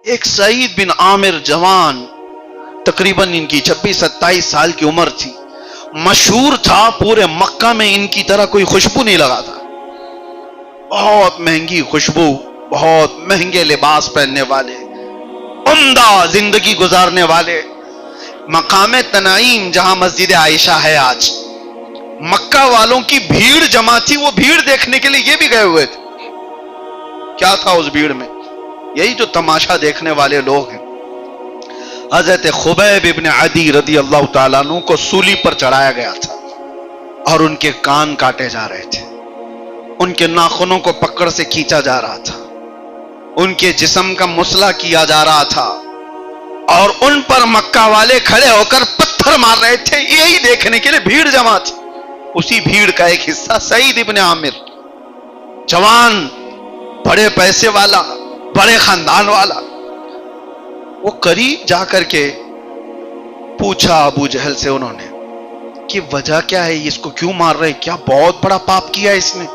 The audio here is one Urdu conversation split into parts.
ایک سعید بن عامر جوان، تقریباً ان کی 26-27 سال کی عمر تھی، مشہور تھا پورے مکہ میں، ان کی طرح کوئی خوشبو نہیں لگا تھا، بہت مہنگی خوشبو، بہت مہنگے لباس پہننے والے، عمدہ زندگی گزارنے والے، مقام تنعیم جہاں مسجد عائشہ ہے آج، مکہ والوں کی بھیڑ جمع تھی، وہ بھیڑ دیکھنے کے لیے یہ بھی گئے ہوئے تھے۔ کیا تھا اس بھیڑ میں؟ یہی جو تماشا دیکھنے والے لوگ ہیں۔ حضرت خبیب ابن عدی رضی اللہ تعالیٰ عنہ کو سولی پر چڑھایا گیا تھا اور ان کے کان کاٹے جا رہے تھے، ان کے ناخنوں کو پکڑ سے کھینچا جا رہا تھا، ان کے جسم کا مسئلہ کیا جا رہا تھا، اور ان پر مکہ والے کھڑے ہو کر پتھر مار رہے تھے، یہی دیکھنے کے لیے بھیڑ جمع تھی۔ اسی بھیڑ کا ایک حصہ سعید ابن عامر، جوان، بڑے پیسے والا، بڑے خاندان والا، وہ قریب جا کر کے پوچھا ابو جہل سے انہوں نے کہ وجہ کیا ہے، اس کو کیوں مار رہے، کیا بہت بڑا پاپ کیا اس نے؟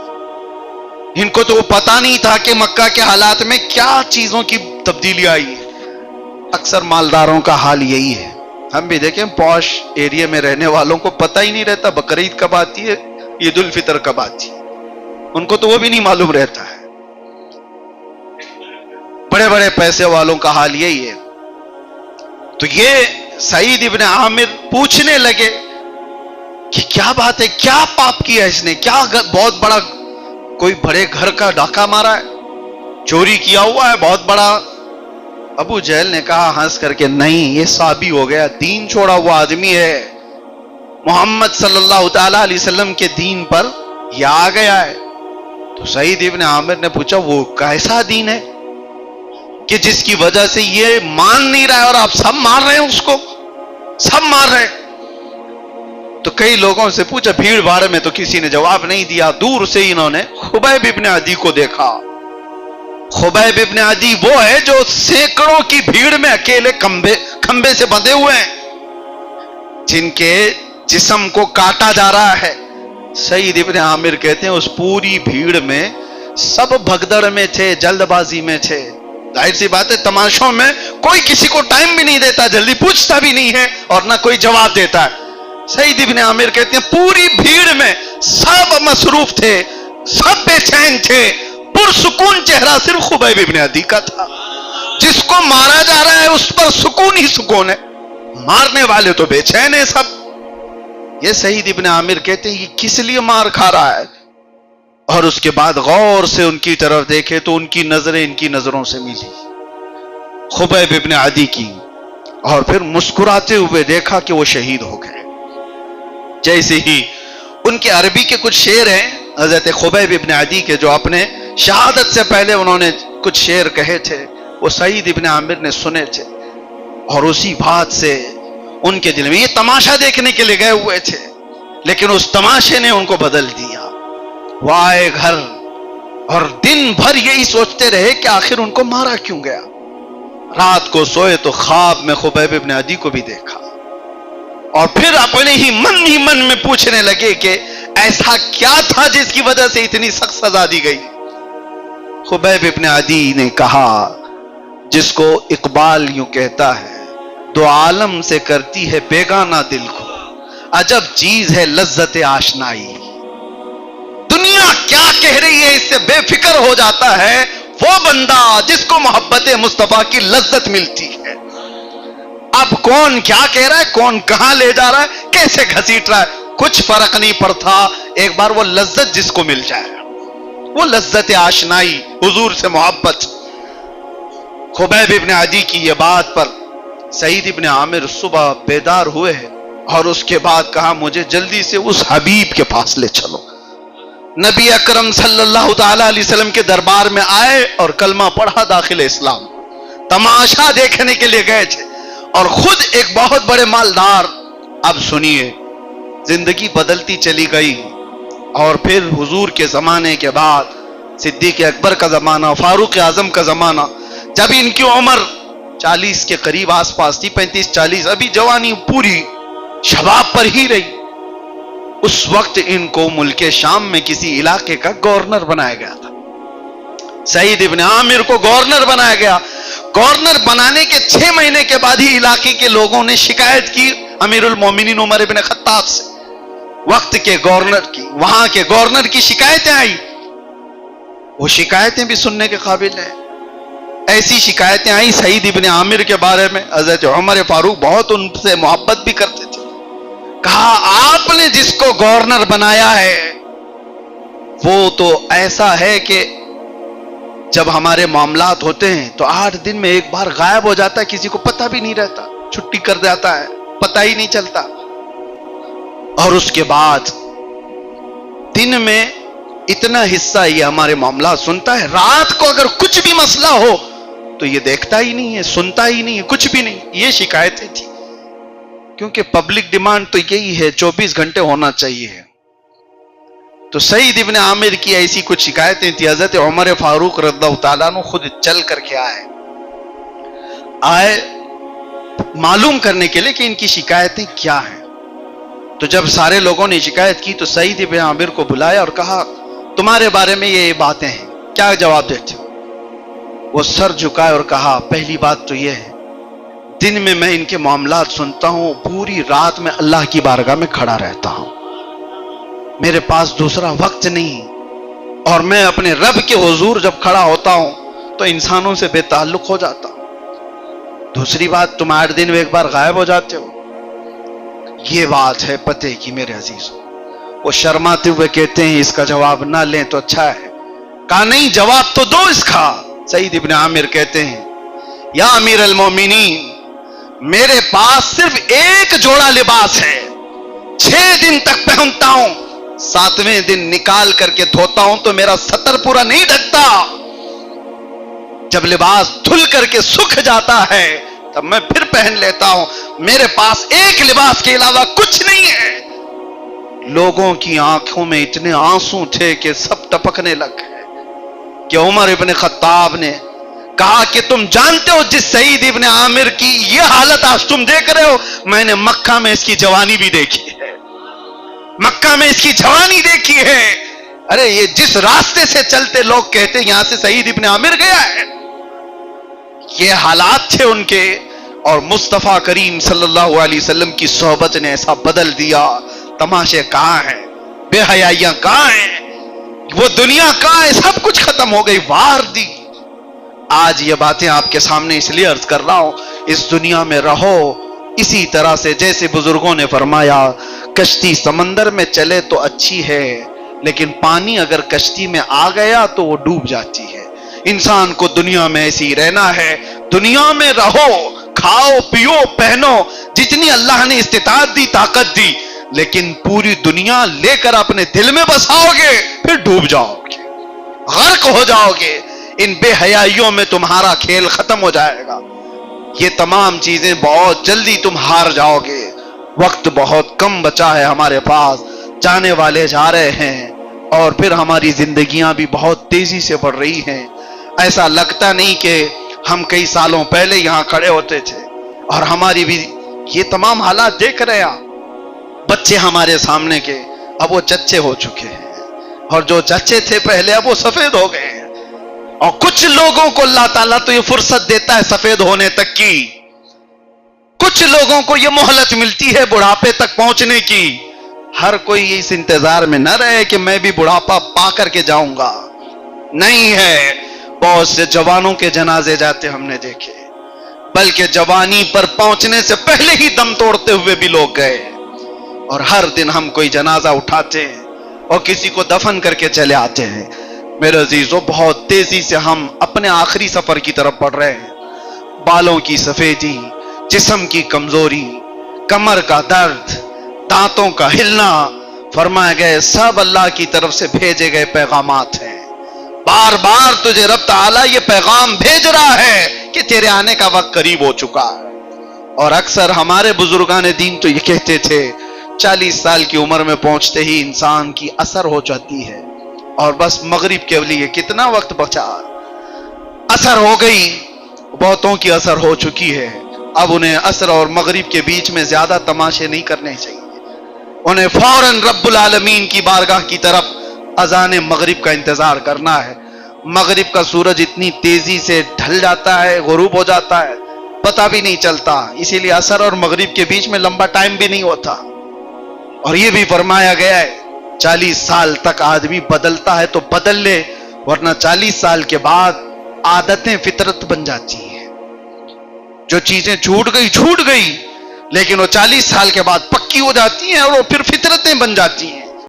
ان کو تو پتا نہیں تھا کہ مکہ کے حالات میں کیا چیزوں کی تبدیلی آئی ہے۔ اکثر مالداروں کا حال یہی ہے، ہم بھی دیکھیں پوش ایریا میں رہنے والوں کو پتہ ہی نہیں رہتا بقرعید کب آتی ہے، عید الفطر کب آتی ہے، ان کو تو وہ بھی نہیں معلوم رہتا ہے۔ بڑے بڑے پیسے والوں کا حال یہی ہے۔ تو یہ سعید ابن عامر پوچھنے لگے کہ کیا بات ہے، کیا پاپ کیا اس نے، کیا بہت بڑا کوئی بڑے گھر کا ڈاکہ مارا ہے، چوری کیا ہوا ہے بہت بڑا؟ ابو جہل نے کہا ہنس کر کے، نہیں، یہ صحابی ہو گیا، دین چھوڑا ہوا آدمی ہے، محمد صلی اللہ تعالی علیہ وسلم کے دین پر یہ آ گیا ہے۔ تو سعید ابن عامر نے پوچھا وہ کیسا دین ہے کہ جس کی وجہ سے یہ مان نہیں رہا ہے اور آپ سب مار رہے ہیں، اس کو سب مار رہے ہیں؟ تو کئی لوگوں سے پوچھا، بھیڑ بھاڑ میں تو کسی نے جواب نہیں دیا۔ دور سے انہوں نے خبیب ابن عدی کو دیکھا۔ خبیب ابن عدی وہ ہے جو سینکڑوں کی بھیڑ میں اکیلے کھمبے سے بندھے ہوئے ہیں، جن کے جسم کو کاٹا جا رہا ہے۔ سعید ابن عامر کہتے ہیں اس پوری بھیڑ میں سب بھگدڑ میں تھے، جلد بازی میں تھے۔ ظاہر سی بات ہے تماشوں میں کوئی کسی کو ٹائم بھی نہیں دیتا، جلدی پوچھتا بھی نہیں ہے اور نہ کوئی جواب دیتا ہے۔ سعید ابن عامر کہتے ہیں پوری بھیڑ میں سب مصروف تھے، سب بے چین تھے، پرسکون چہرہ صرف خبیب ابن عدی کا تھا۔ جس کو مارا جا رہا ہے اس پر سکون ہی سکون ہے، مارنے والے تو بے چین ہیں سب۔ یہ سعید ابن عامر کہتے ہیں یہ کس لیے مار کھا رہا ہے؟ اور اس کے بعد غور سے ان کی طرف دیکھے تو ان کی نظریں ان کی نظروں سے ملی، خبیب ابن عدی کی، اور پھر مسکراتے ہوئے دیکھا کہ وہ شہید ہو گئے۔ جیسے ہی ان کے عربی کے کچھ شعر ہیں حضرت خبیب ابن عدی کے، جو اپنے شہادت سے پہلے انہوں نے کچھ شعر کہے تھے، وہ سعید ابن عامر نے سنے تھے، اور اسی بات سے ان کے دل میں، یہ تماشا دیکھنے کے لیے گئے ہوئے تھے لیکن اس تماشے نے ان کو بدل دیا۔ وہ آئے گھر اور دن بھر یہی سوچتے رہے کہ آخر ان کو مارا کیوں گیا۔ رات کو سوئے تو خواب میں خبیب ابن عدی کو بھی دیکھا، اور پھر اپنے ہی من میں پوچھنے لگے کہ ایسا کیا تھا جس کی وجہ سے اتنی سخت سزا دی گئی؟ خبیب ابن عدی نے کہا، جس کو اقبال یوں کہتا ہے، دو عالم سے کرتی ہے بیگانہ دل کو، عجب چیز ہے لذت آشنائی۔ دنیا کیا کہہ رہی ہے اس سے بے فکر ہو جاتا ہے وہ بندہ جس کو محبت مصطفیٰ کی لذت ملتی ہے۔ اب کون کیا کہہ رہا ہے، کون کہاں لے جا رہا ہے، کیسے گھسیٹ رہا ہے، کچھ فرق نہیں پڑتا، ایک بار وہ لذت جس کو مل جائے، وہ لذت آشنائی، حضور سے محبت۔ خبیب ابن عدی کی یہ بات پر سعید ابن عامر صبح بیدار ہوئے اور اس کے بعد کہا مجھے جلدی سے اس حبیب کے پاس لے چلو۔ نبی اکرم صلی اللہ تعالی علیہ وسلم کے دربار میں آئے اور کلمہ پڑھا، داخل اسلام۔ تماشا دیکھنے کے لیے گئے تھے اور خود ایک بہت بڑے مالدار۔ اب سنیے، زندگی بدلتی چلی گئی، اور پھر حضور کے زمانے کے بعد صدیق اکبر کا زمانہ، فاروق اعظم کا زمانہ، جب ان کی عمر 40 کے قریب آس پاس تھی، 35-40، ابھی جوانی پوری شباب پر ہی رہی، اس وقت ان کو ملک شام میں کسی علاقے کا گورنر بنایا گیا تھا۔ سعید ابن عامر کو گورنر بنایا گیا۔ گورنر بنانے کے 6 مہینے کے بعد ہی علاقے کے لوگوں نے شکایت کی امیر المومنین عمر ابن خطاب سے، وقت کے گورنر کی، وہاں کے گورنر کی شکایتیں آئی. وہ شکایتیں بھی سننے کے قابل ہیں. ایسی شکایتیں آئی سعید ابن عامر کے بارے میں. حضرت عمر فاروق بہت ان سے محبت بھی کرتے تھے. کہا آپ نے جس کو گورنر بنایا ہے وہ تو ایسا ہے کہ جب ہمارے معاملات ہوتے ہیں تو 8 دن میں ایک بار غائب ہو جاتا ہے، کسی کو پتہ بھی نہیں رہتا، چھٹی کر جاتا ہے، پتہ ہی نہیں چلتا. اور اس کے بعد دن میں اتنا حصہ یہ ہمارے معاملات سنتا ہے، رات کو اگر کچھ بھی مسئلہ ہو تو یہ دیکھتا ہی نہیں ہے، سنتا ہی نہیں ہے، کچھ بھی نہیں. یہ شکایتیں تھی، کیونکہ پبلک ڈیمانڈ تو یہی ہے 24 گھنٹے ہونا چاہیے. تو سعید ابن عامر کی ایسی کچھ شکایتیں تھی. حضرت عمر فاروق رضی اللہ تعالیٰ عنہ خود چل کر کے آئے معلوم کرنے کے لیے کہ ان کی شکایتیں کیا ہیں. تو جب سارے لوگوں نے شکایت کی تو سعید ابن عامر کو بلایا اور کہا تمہارے بارے میں یہ باتیں ہیں، کیا جواب دیتے ہو؟ وہ سر جھکائے اور کہا پہلی بات تو یہ ہے دن میں میں ان کے معاملات سنتا ہوں، پوری رات میں اللہ کی بارگاہ میں کھڑا رہتا ہوں، میرے پاس دوسرا وقت نہیں، اور میں اپنے رب کے حضور جب کھڑا ہوتا ہوں تو انسانوں سے بے تعلق ہو جاتا ہوں. دوسری بات تم 8 دن میں ایک بار غائب ہو جاتے ہو. یہ بات ہے پتے کی میرے عزیزوں. وہ شرماتے ہوئے کہتے ہیں اس کا جواب نہ لیں تو اچھا ہے. کہا نہیں جواب تو دو اس کا. سعید ابن عامر کہتے ہیں یا امیر المومنین میرے پاس صرف ایک جوڑا لباس ہے، 6 دن تک پہنتا ہوں، 7ویں دن نکال کر کے دھوتا ہوں تو میرا سطر پورا نہیں ڈھکتا. جب لباس دھل کر کے سکھ جاتا ہے تب میں پھر پہن لیتا ہوں. میرے پاس ایک لباس کے علاوہ کچھ نہیں ہے. لوگوں کی آنکھوں میں اتنے آنسو تھے کہ سب ٹپکنے لگ گئے کہ عمر ابن خطاب نے کہا کہ تم جانتے ہو جس سعید ابن عامر کی یہ حالت آج تم دیکھ رہے ہو، میں نے مکہ میں اس کی جوانی بھی دیکھی ہے، مکہ میں اس کی جوانی دیکھی ہے. ارے یہ جس راستے سے چلتے لوگ کہتے یہاں سے سعید ابن عامر گیا ہے، یہ حالات تھے ان کے. اور مصطفیٰ کریم صلی اللہ علیہ وسلم کی صحبت نے ایسا بدل دیا. تماشے کہاں ہیں، بے حیائیاں کہاں ہیں، وہ دنیا کہاں ہے، سب کچھ ختم ہو گئی، وار دی. آج یہ باتیں آپ کے سامنے اس لیے عرض کر رہا ہوں، اس دنیا میں رہو اسی طرح سے جیسے بزرگوں نے فرمایا کشتی سمندر میں چلے تو اچھی ہے، لیکن پانی اگر کشتی میں آ گیا تو وہ ڈوب جاتی ہے. انسان کو دنیا میں ایسی ہی رہنا ہے. دنیا میں رہو، کھاؤ پیو پہنو جتنی اللہ نے استطاعت دی طاقت دی، لیکن پوری دنیا لے کر اپنے دل میں بساؤ گے پھر ڈوب جاؤ گے، غرق ہو جاؤ گے. ان بے حیائیوں میں تمہارا کھیل ختم ہو جائے گا. یہ تمام چیزیں بہت جلدی تم ہار جاؤ گے. وقت بہت کم بچا ہے ہمارے پاس، جانے والے جا رہے ہیں اور پھر ہماری زندگیاں بھی بہت تیزی سے بڑھ رہی ہیں. ایسا لگتا نہیں کہ ہم کئی سالوں پہلے یہاں کھڑے ہوتے تھے اور ہماری بھی یہ تمام حالات دیکھ رہے ہیں. بچے ہمارے سامنے کے اب وہ چچے ہو چکے ہیں، اور جو چچے تھے پہلے اب وہ سفید ہو گئے ہیں. اور کچھ لوگوں کو اللہ تعالیٰ تو یہ فرصت دیتا ہے سفید ہونے تک کی، کچھ لوگوں کو یہ مہلت ملتی ہے بڑھاپے تک پہنچنے کی. ہر کوئی اس انتظار میں نہ رہے کہ میں بھی بڑھاپا پا کر کے جاؤں گا. نہیں ہے. بہت سے جوانوں کے جنازے جاتے ہم نے دیکھے، بلکہ جوانی پر پہنچنے سے پہلے ہی دم توڑتے ہوئے بھی لوگ گئے. اور ہر دن ہم کوئی جنازہ اٹھاتے ہیں اور کسی کو دفن کر کے چلے آتے ہیں. میرے عزیزو بہت تیزی سے ہم اپنے آخری سفر کی طرف بڑھ رہے ہیں. بالوں کی سفیدی، جسم کی کمزوری، کمر کا درد، دانتوں کا ہلنا، فرمایا گئے سب اللہ کی طرف سے بھیجے گئے پیغامات ہیں. بار بار تجھے رب تعالیٰ یہ پیغام بھیج رہا ہے کہ تیرے آنے کا وقت قریب ہو چکا ہے. اور اکثر ہمارے بزرگان دین تو یہ کہتے تھے 40 سال کی عمر میں پہنچتے ہی انسان کی اثر ہو جاتی ہے اور بس مغرب کے لیے کتنا وقت بچا. اثر ہو گئی، بہتوں کی اثر ہو چکی ہے. اب انہیں اثر اور مغرب کے بیچ میں زیادہ تماشے نہیں کرنے چاہیے. انہیں فوراً رب العالمین کی بارگاہ کی طرف اذان مغرب کا انتظار کرنا ہے. مغرب کا سورج اتنی تیزی سے ڈھل جاتا ہے، غروب ہو جاتا ہے، پتہ بھی نہیں چلتا، اسی لیے عصر اور مغرب کے بیچ میں لمبا ٹائم بھی نہیں ہوتا۔ اور یہ بھی فرمایا گیا ہے 40 سال تک آدمی بدلتا ہے تو بدل لے، ورنہ 40 سال کے بعد عادتیں فطرت بن جاتی ہیں۔ جو چیزیں چھوٹ گئی لیکن وہ 40 سال کے بعد پکی ہو جاتی ہیں اور وہ پھر فطرتیں بن جاتی ہیں۔